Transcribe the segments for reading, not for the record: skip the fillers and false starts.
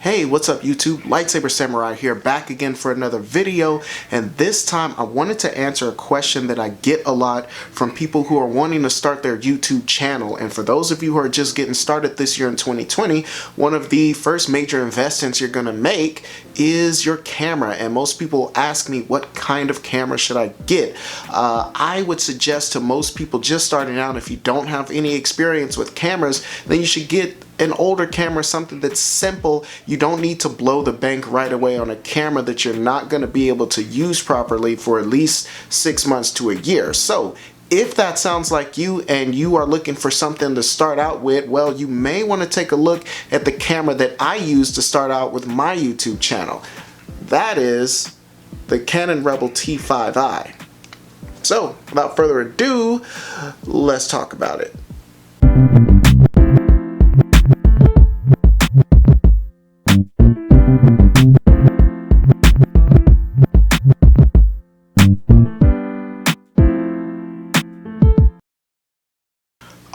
Hey, what's up YouTube? Lightsaber Samurai here, back again for another video, and this time I wanted to answer a question that I get a lot from people who are wanting to start their YouTube channel. And for those of you who are just getting started this year in 2020, one of the first major investments you're going to make is your camera. And most people ask me, what kind of camera should I get? I would suggest to most people just starting out, if you don't have any experience with cameras, then you should get an older camera, something that's simple. You don't need to blow the bank right away on a camera that you're not going to be able to use properly for at least 6 months to a year. So if that sounds like you and you are looking for something to start out with, well, you may want to take a look at the camera that I use to start out with my YouTube channel. That is the Canon Rebel T5i. So without further ado, let's talk about it.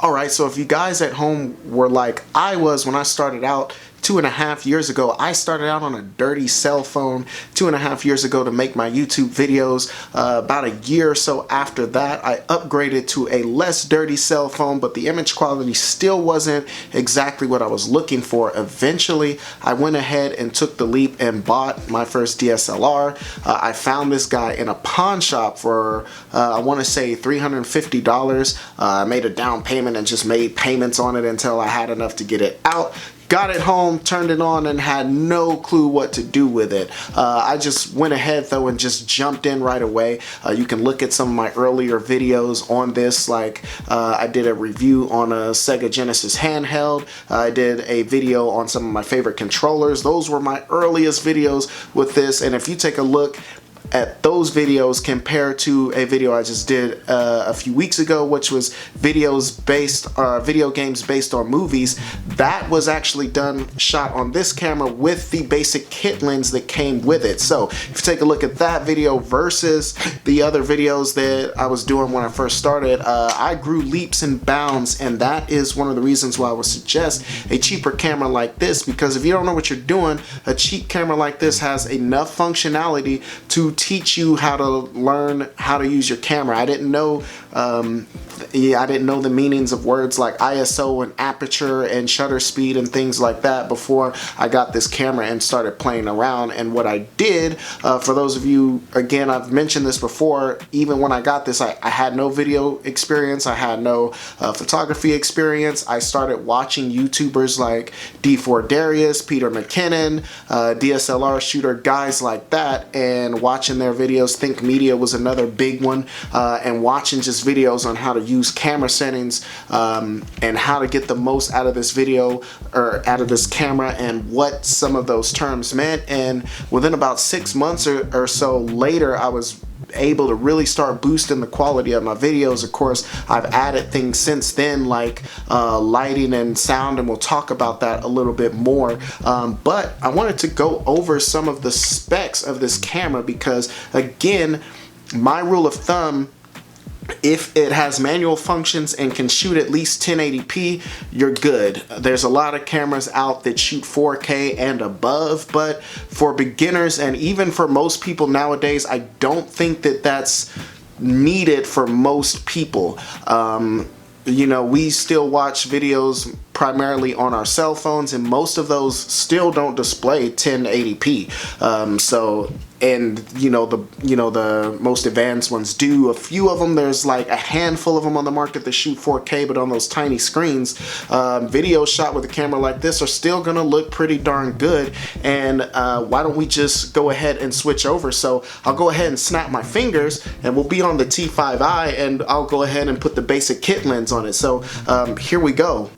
Alright, so if you guys at home were like I was when I started out 2.5 years ago, I started out on a dirty cell phone 2.5 years ago to make my YouTube videos. About a year or so after that, I upgraded to a less dirty cell phone, but the image quality still wasn't exactly what I was looking for. Eventually, I went ahead and took the leap and bought my first DSLR. I found this guy in a pawn shop for, I want to say $350. I made a down payment and just made payments on it until I had enough to get it out. Got it home, turned it on, and had no clue what to do with it. I just went ahead though and just jumped in right away. You can look at some of my earlier videos on this, like I did a review on a Sega Genesis handheld. I did a video on some of my favorite controllers. Those were my earliest videos with this, and if you take a look at those videos compared to a video I just did a few weeks ago, which was video games based on movies, that was actually shot on this camera with the basic kit lens that came with it. So if you take a look at that video versus the other videos that I was doing when I first started, I grew leaps and bounds, and that is one of the reasons why I would suggest a cheaper camera like this, because if you don't know what you're doing, a cheap camera like this has enough functionality to teach you how to learn how to use your camera. I didn't know the meanings of words like ISO and aperture and shutter speed and things like that before I got this camera and started playing around. And what I did, for those of you, again, I've mentioned this before, even when I got this, I had no video experience, I had no photography experience. I started watching YouTubers like D4 Darius, Peter McKinnon, DSLR shooter, guys like that, and watching their videos. Think Media was another big one, and watching just videos on how to use camera settings and how to get the most out of this video or out of this camera and what some of those terms meant. And within about 6 months or so later, I was able to really start boosting the quality of my videos. Of course, I've added things since then like lighting and sound, and we'll talk about that a little bit more. But I wanted to go over some of the specs of this camera because, again, my rule of thumb, if it has manual functions and can shoot at least 1080p, you're good. There's a lot of cameras out that shoot 4K and above, but for beginners and even for most people nowadays, I don't think that that's needed for most people. You know, we still watch videos primarily on our cell phones, and most of those still don't display 1080p. And the most advanced ones do. A few of them, there's like a handful of them on the market that shoot 4K, but on those tiny screens, videos shot with a camera like this are still gonna look pretty darn good. And why don't we just go ahead and switch over? So I'll go ahead and snap my fingers, and we'll be on the T5i, and I'll go ahead and put the basic kit lens on it. So here we go.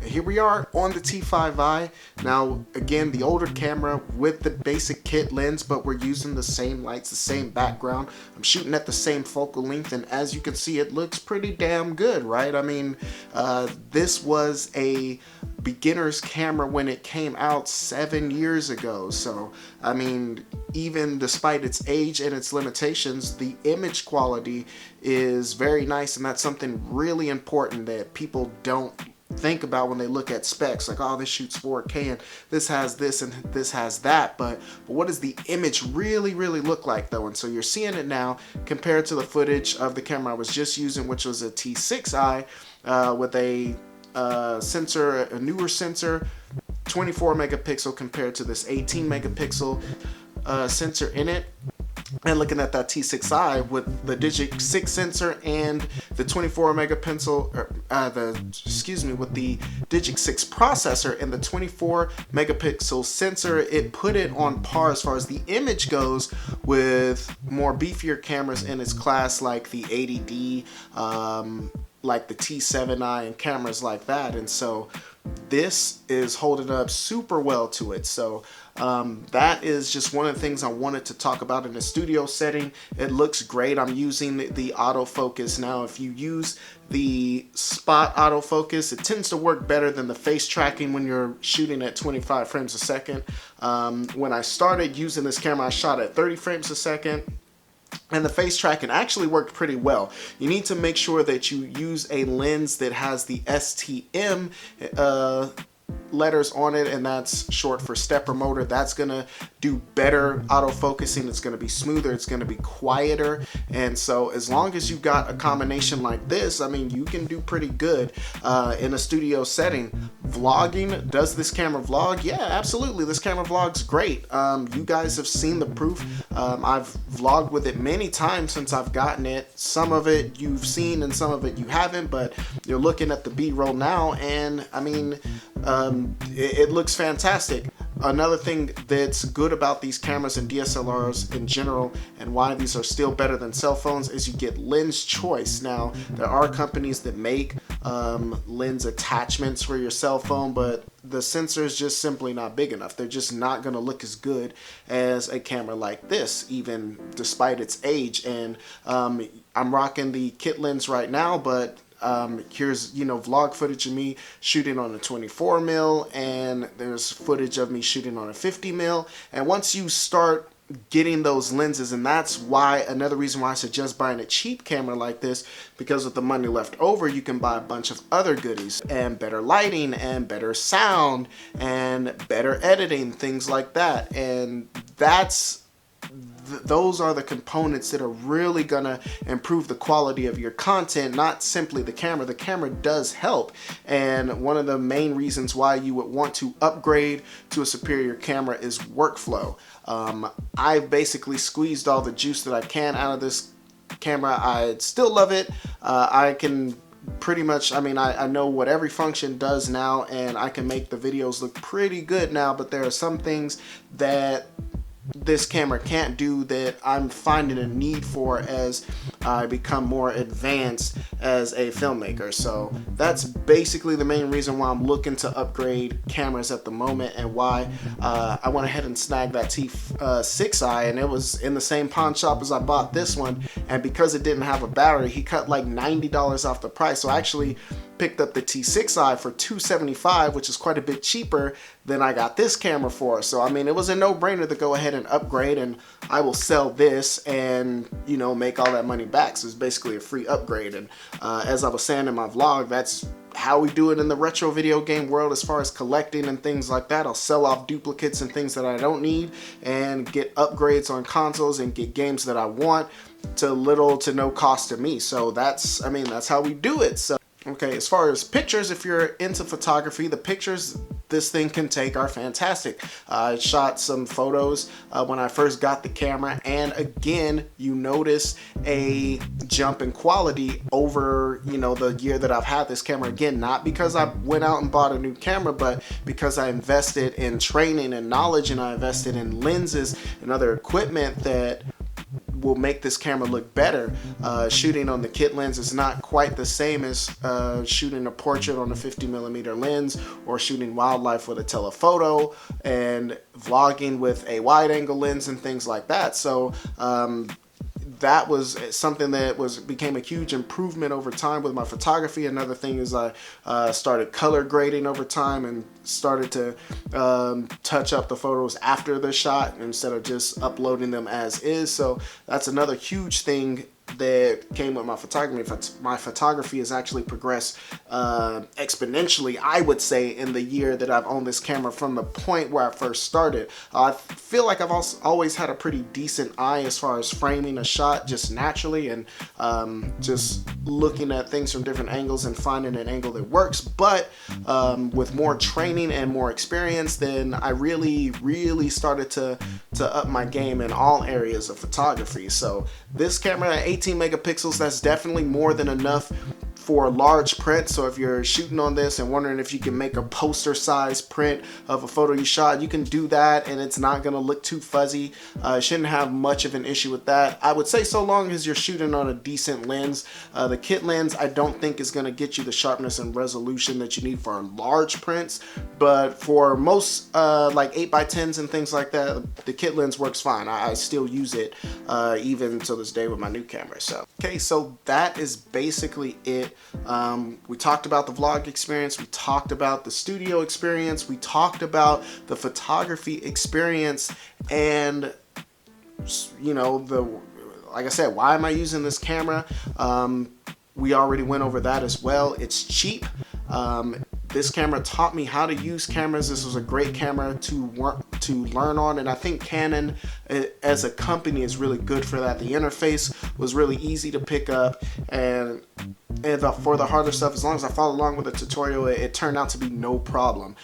Here we are on the T5i. Now, again, the older camera with the basic kit lens, but we're using the same lights, the same background. I'm shooting at the same focal length, and as you can see, it looks pretty damn good, right? I mean, this was a beginner's camera when it came out 7 years ago. So, I mean, even despite its age and its limitations, the image quality is very nice, and that's something really important that people don't think about when they look at specs, like, oh, this shoots 4K and this has this and this has that, but what does the image really look like though? And so you're seeing it now compared to the footage of the camera I was just using, which was a T6i with a sensor, a newer sensor, 24 megapixel compared to this 18 megapixel sensor in it. And looking at that T6i with the Digix 6 sensor and the 24 megapixel, with the Digix 6 processor and the 24 megapixel sensor, it put it on par as far as the image goes with more beefier cameras in its class, like the 80D, like the T7i and cameras like that. And so this is holding up super well to it. So that is just one of the things I wanted to talk about in a studio setting. It looks great. I'm using the autofocus now. If you use the spot autofocus, it tends to work better than the face tracking when you're shooting at 25 frames a second. When I started using this camera, I shot at 30 frames a second. And the face tracking actually worked pretty well. You need to make sure that you use a lens that has the STM letters on it, and that's short for stepper motor. That's gonna do better autofocusing. It's gonna be smoother, it's gonna be quieter. And so as long as you've got a combination like this, I mean, you can do pretty good in a studio setting. Vlogging, does this camera vlog? Yeah, absolutely, this camera vlogs great. You guys have seen the proof. I've vlogged with it many times since I've gotten it. Some of it you've seen and some of it you haven't, but you're looking at the B-roll now, and I mean, it looks fantastic. Another thing that's good about these cameras and DSLRs in general, and why these are still better than cell phones, is you get lens choice. Now, there are companies that make lens attachments for your cell phone, but the sensor is just simply not big enough. They're just not going to look as good as a camera like this, even despite its age. And I'm rocking the kit lens right now, but here's, you know, vlog footage of me shooting on a 24 mil, and there's footage of me shooting on a 50 mil. And once you start getting those lenses, and that's why, another reason why I suggest buying a cheap camera like this, because with the money left over, you can buy a bunch of other goodies, and better lighting, and better sound, and better editing, things like that. And those are the components that are really gonna improve the quality of your content, not simply the camera. The camera does help, and one of the main reasons why you would want to upgrade to a superior camera is workflow. I've basically squeezed all the juice that I can out of this camera. I still love it. I can pretty much, I mean, I know what every function does now, and I can make the videos look pretty good now, but there are some things that this camera can't do that I'm finding a need for as I become more advanced as a filmmaker. So that's basically the main reason why I'm looking to upgrade cameras at the moment, and why I went ahead and snagged that T6i, and it was in the same pawn shop as I bought this one, and because it didn't have a battery, he cut like $90 off the price. So I actually picked up the T6i for $275, which is quite a bit cheaper than I got this camera for. So I mean, it was a no-brainer to go ahead and upgrade, and I will sell this and, you know, make all that money back. So it's basically a free upgrade. And as I was saying in my vlog, that's how we do it in the retro video game world as far as collecting and things like that. I'll sell off duplicates and things that I don't need, and get upgrades on consoles and get games that I want to little to no cost to me. So that's, I mean, that's how we do it. So okay, as far as pictures, if you're into photography, the pictures this thing can take are fantastic. I shot some photos when I first got the camera, and again, you notice a jump in quality over, you know, the year that I've had this camera. Again, not because I went out and bought a new camera, but because I invested in training and knowledge, and I invested in lenses and other equipment that will make this camera look better. Shooting on the kit lens is not quite the same as shooting a portrait on a 50mm lens, or shooting wildlife with a telephoto, and vlogging with a wide angle lens and things like that. So that was something that became a huge improvement over time with my photography. Another thing is I started color grading over time, and started to touch up the photos after the shot instead of just uploading them as is. So that's another huge thing that came with my photography. My photography has actually progressed exponentially, I would say, in the year that I've owned this camera from the point where I first started. I feel like I've also always had a pretty decent eye as far as framing a shot just naturally, and just looking at things from different angles and finding an angle that works. But with more training and more experience, then I really started to up my game in all areas of photography. So this camera at 18 megapixels, that's definitely more than enough for large print. So if you're shooting on this and wondering if you can make a poster size print of a photo you shot, you can do that and it's not gonna look too fuzzy. Shouldn't have much of an issue with that. I would say so long as you're shooting on a decent lens. The kit lens I don't think is gonna get you the sharpness and resolution that you need for large prints, but for most like 8x10s and things like that, the kit lens works fine. I still use it even to this day with my new camera. So okay, so that is basically it. We talked about the vlog experience, we talked about the studio experience, we talked about the photography experience, and you know, like I said, why am I using this camera? We already went over that as well. It's cheap. This camera taught me how to use cameras. This was a great camera to learn on, and I think Canon as a company is really good for that. The interface was really easy to pick up, and for the harder stuff, as long as I followed along with the tutorial, it turned out to be no problem.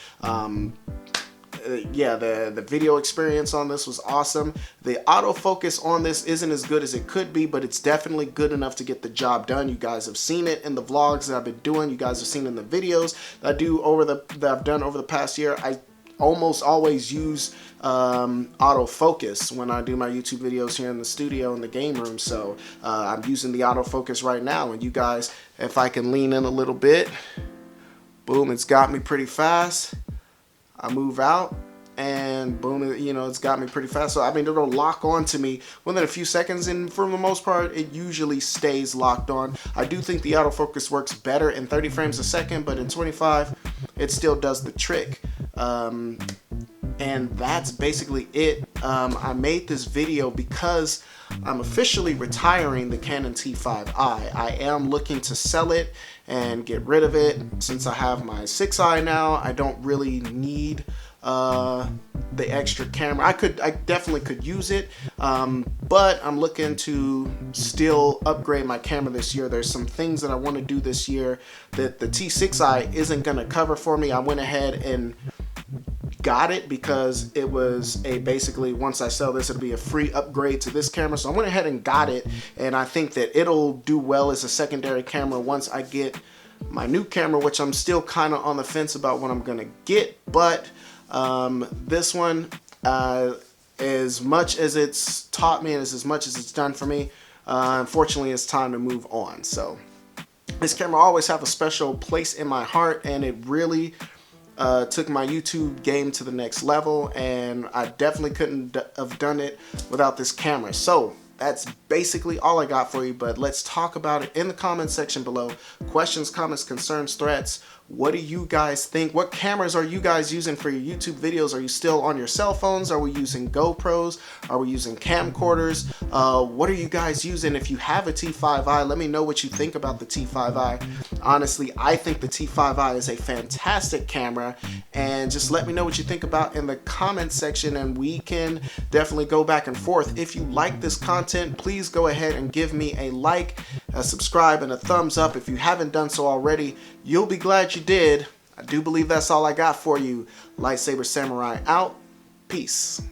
Yeah, the video experience on this was awesome. The autofocus on this isn't as good as it could be, but it's definitely good enough to get the job done. You guys have seen it in the vlogs that I've been doing. You guys have seen it in the videos that I've done over the past year. I almost always use autofocus when I do my YouTube videos here in the studio in the game room. So I'm using the autofocus right now, and you guys, if I can lean in a little bit, boom, it's got me pretty fast. I move out and boom, you know, it's got me pretty fast. So I mean, it'll lock on to me within a few seconds, and for the most part it usually stays locked on. I do think the autofocus works better in 30 frames a second, but in 25 it still does the trick. And that's basically it. I made this video because I'm officially retiring the Canon T5i. I am looking to sell it and get rid of it. Since I have my 6i now, I don't really need the extra camera. I definitely could use it, but I'm looking to still upgrade my camera this year. There's some things that I want to do this year that the T6i isn't going to cover for me. I went ahead and got it because it was basically, once I sell this, it'll be a free upgrade to this camera. So I went ahead and got it, and I think that it'll do well as a secondary camera once I get my new camera, which I'm still kind of on the fence about what I'm gonna get. But this one, as much as it's taught me and as much as it's done for me, unfortunately it's time to move on. So this camera always have a special place in my heart, and it really took my YouTube game to the next level, and I definitely couldn't have done it without this camera. So that's basically all I got for you, but let's talk about it in the comment section below. Questions, comments, concerns, threats. What do you guys think? What cameras are you guys using for your YouTube videos? Are you still on your cell phones? Are we using GoPros? Are we using camcorders? What are you guys using? If you have a T5i, let me know what you think about the T5i. Honestly, I think the T5i is a fantastic camera, and just let me know what you think about in the comment section, and we can definitely go back and forth. If you like this content, please go ahead and give me a like, a subscribe, and a thumbs up. If you haven't done so already, you'll be glad you did. I do believe that's all I got for you. Lightsaber Samurai out. Peace.